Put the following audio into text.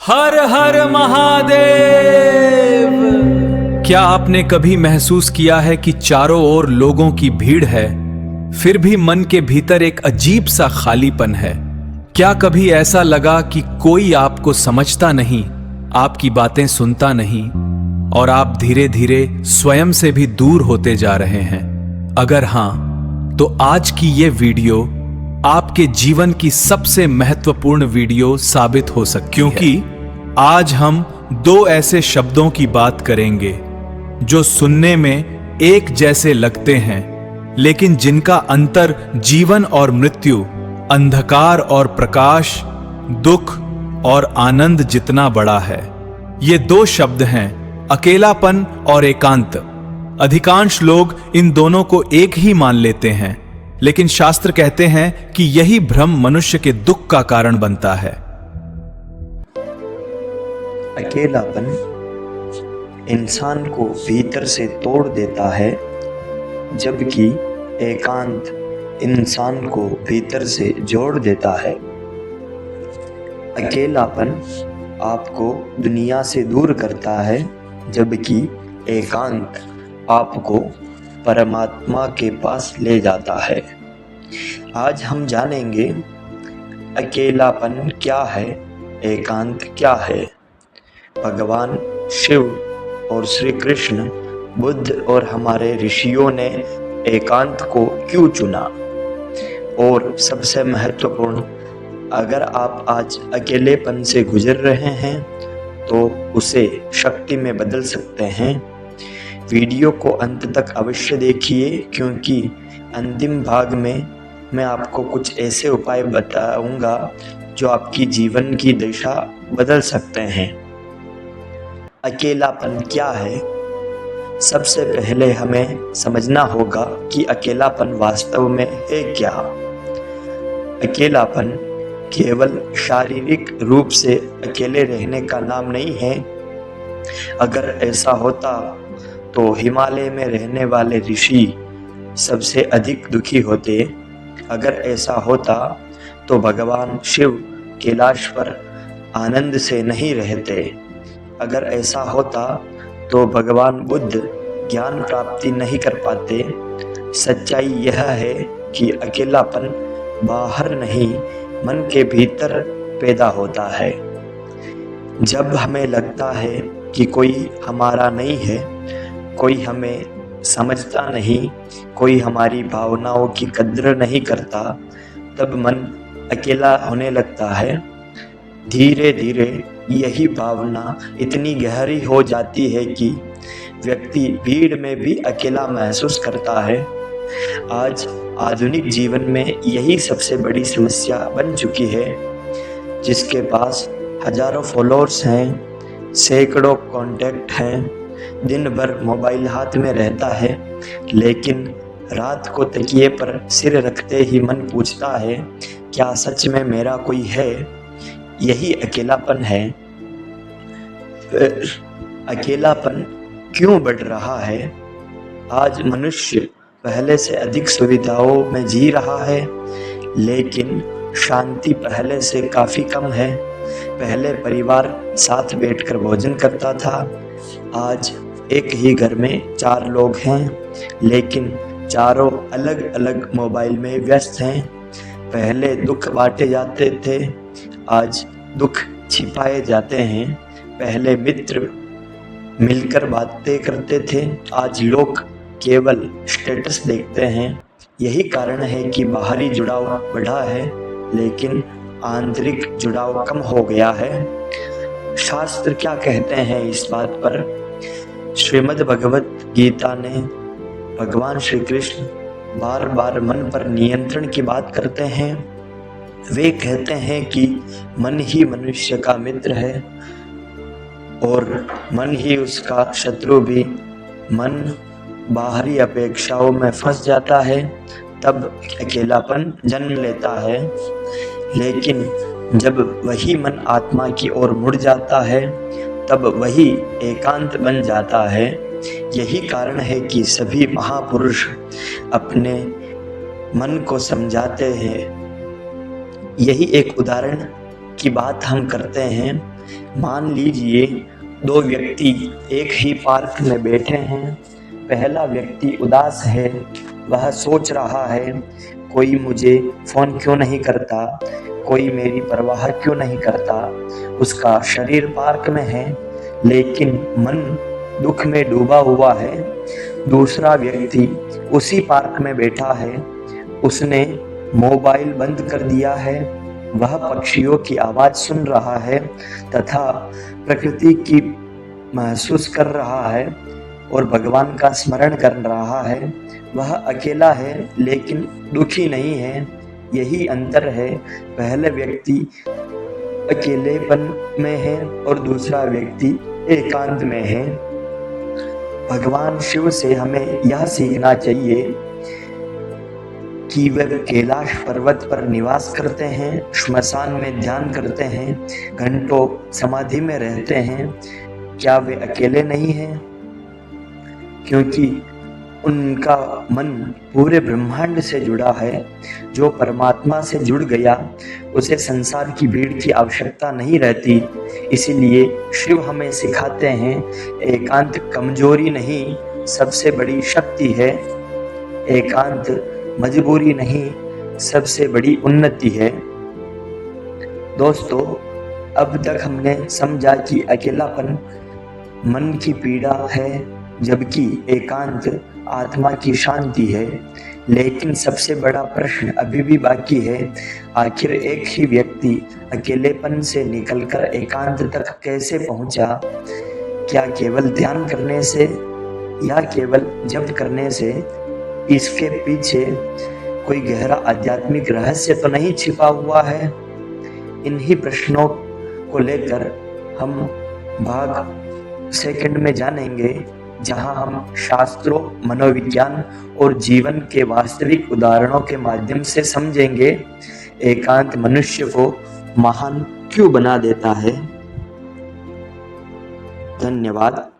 हर हर महादेव। क्या आपने कभी महसूस किया है कि चारों ओर लोगों की भीड़ है, फिर भी मन के भीतर एक अजीब सा खालीपन है? क्या कभी ऐसा लगा कि कोई आपको समझता नहीं, आपकी बातें सुनता नहीं और आप धीरे धीरे स्वयं से भी दूर होते जा रहे हैं? अगर हां, तो आज की ये वीडियो आपके जीवन की सबसे महत्वपूर्ण वीडियो साबित हो सकती है, क्योंकि आज हम दो ऐसे शब्दों की बात करेंगे जो सुनने में एक जैसे लगते हैं, लेकिन जिनका अंतर जीवन और मृत्यु, अंधकार और प्रकाश, दुख और आनंद जितना बड़ा है। ये दो शब्द हैं अकेलापन और एकांत। अधिकांश लोग इन दोनों को एक ही मान लेते हैं, लेकिन शास्त्र कहते हैं कि यही भ्रम मनुष्य के दुख का कारण बनता है। अकेलापन इंसान को भीतर से तोड़ देता है, जबकि एकांत इंसान को भीतर से जोड़ देता है। अकेलापन आपको दुनिया से दूर करता है, जबकि एकांत आपको परमात्मा के पास ले जाता है। आज हम जानेंगे अकेलापन क्या है, एकांत क्या है। भगवान शिव और श्री कृष्ण, बुद्ध और हमारे ऋषियों ने एकांत को क्यों चुना? और सबसे महत्वपूर्ण, अगर आप आज अकेलेपन से गुजर रहे हैं तो उसे शक्ति में बदल सकते हैं। वीडियो को अंत तक अवश्य देखिए, क्योंकि अंतिम भाग में मैं आपको कुछ ऐसे उपाय बताऊंगा जो आपकी जीवन की दिशा बदल सकते हैं। अकेलापन क्या है? सबसे पहले हमें समझना होगा कि अकेलापन वास्तव में है क्या। अकेलापन केवल शारीरिक रूप से अकेले रहने का नाम नहीं है। अगर ऐसा होता तो हिमालय में रहने वाले ऋषि सबसे अधिक दुखी होते। अगर ऐसा होता तो भगवान शिव कैलाश पर आनंद से नहीं रहते। अगर ऐसा होता तो भगवान बुद्ध ज्ञान प्राप्ति नहीं कर पाते। सच्चाई यह है कि अकेलापन बाहर नहीं, मन के भीतर पैदा होता है। जब हमें लगता है कि कोई हमारा नहीं है, कोई हमें समझता नहीं, कोई हमारी भावनाओं की कद्र नहीं करता, तब मन अकेला होने लगता है। धीरे धीरे यही भावना इतनी गहरी हो जाती है कि व्यक्ति भीड़ में भी अकेला महसूस करता है। आज आधुनिक जीवन में यही सबसे बड़ी समस्या बन चुकी है। जिसके पास हजारों फॉलोअर्स हैं, सैकड़ों कॉन्टैक्ट हैं, दिन भर मोबाइल हाथ में रहता है, लेकिन रात को तकिए पर सिर रखते ही मन पूछता है, क्या सच में मेरा कोई है? यही अकेलापन है। अकेलापन क्यों बढ़ रहा है? आज मनुष्य पहले से अधिक सुविधाओं में जी रहा है, लेकिन शांति पहले से काफ़ी कम है। पहले परिवार साथ बैठकर भोजन करता था, आज एक ही घर में 4 लोग हैं, लेकिन चारों अलग अलग मोबाइल में व्यस्त हैं। पहले दुख बांटे जाते थे, आज दुख छिपाए जाते हैं। पहले मित्र मिलकर बातें करते थे, आज लोग केवल स्टेटस देखते हैं। यही कारण है कि बाहरी जुड़ाव बढ़ा है, लेकिन आंतरिक जुड़ाव कम हो गया है। शास्त्र क्या कहते हैं इस बात पर? श्रीमद् भगवत गीता ने भगवान श्री कृष्ण बार बार मन पर नियंत्रण की बात करते हैं। वे कहते हैं कि मन ही मनुष्य का मित्र है और मन ही उसका शत्रु भी। मन बाहरी अपेक्षाओं में फंस जाता है, तब अकेलापन जन्म लेता है। लेकिन जब वही मन आत्मा की ओर मुड़ जाता है, तब वही एकांत बन जाता है। यही कारण है कि सभी महापुरुष अपने मन को समझाते हैं। यही एक उदाहरण की बात हम करते हैं। मान लीजिए दो व्यक्ति एक ही पार्क में बैठे हैं। पहला व्यक्ति उदास है, वह सोच रहा है कोई मुझे फोन क्यों नहीं करता, कोई मेरी परवाह क्यों नहीं करता। उसका शरीर पार्क में है लेकिन मन दुख में डूबा हुआ है। दूसरा व्यक्ति उसी पार्क में बैठा है, उसने मोबाइल बंद कर दिया है, वह पक्षियों की आवाज सुन रहा है तथा प्रकृति की महसूस कर रहा है और भगवान का स्मरण कर रहा है। वह अकेला है लेकिन दुखी नहीं है। यही अंतर है, पहले व्यक्ति अकेलेपन में है और दूसरा व्यक्ति एकांत में है। भगवान शिव से हमें यह सीखना चाहिए कि वे कैलाश पर्वत पर निवास करते हैं, श्मशान में ध्यान करते हैं, घंटों समाधि में रहते हैं। क्या वे अकेले नहीं हैं? क्योंकि उनका मन पूरे ब्रह्मांड से जुड़ा है। जो परमात्मा से जुड़ गया उसे संसार की भीड़ की आवश्यकता नहीं रहती। इसीलिए शिव हमें सिखाते हैं एकांत कमजोरी नहीं, सबसे बड़ी शक्ति है। एकांत मजबूरी नहीं, सबसे बड़ी उन्नति है। दोस्तों, अब तक हमने समझा कि अकेलापन मन की पीड़ा है जबकि एकांत आत्मा की शांति है। लेकिन सबसे बड़ा प्रश्न अभी भी बाकी है, आखिर एक ही व्यक्ति अकेलेपन से निकलकर एकांत तक कैसे पहुंचा? क्या केवल ध्यान करने से या केवल जप करने से? इसके पीछे कोई गहरा आध्यात्मिक रहस्य तो नहीं छिपा हुआ है? इन्हीं प्रश्नों को लेकर हम भाग सेकंड में जानेंगे, जहां हम शास्त्रों, मनोविज्ञान और जीवन के वास्तविक उदाहरणों के माध्यम से समझेंगे एकांत मनुष्य को महान क्यों बना देता है। धन्यवाद।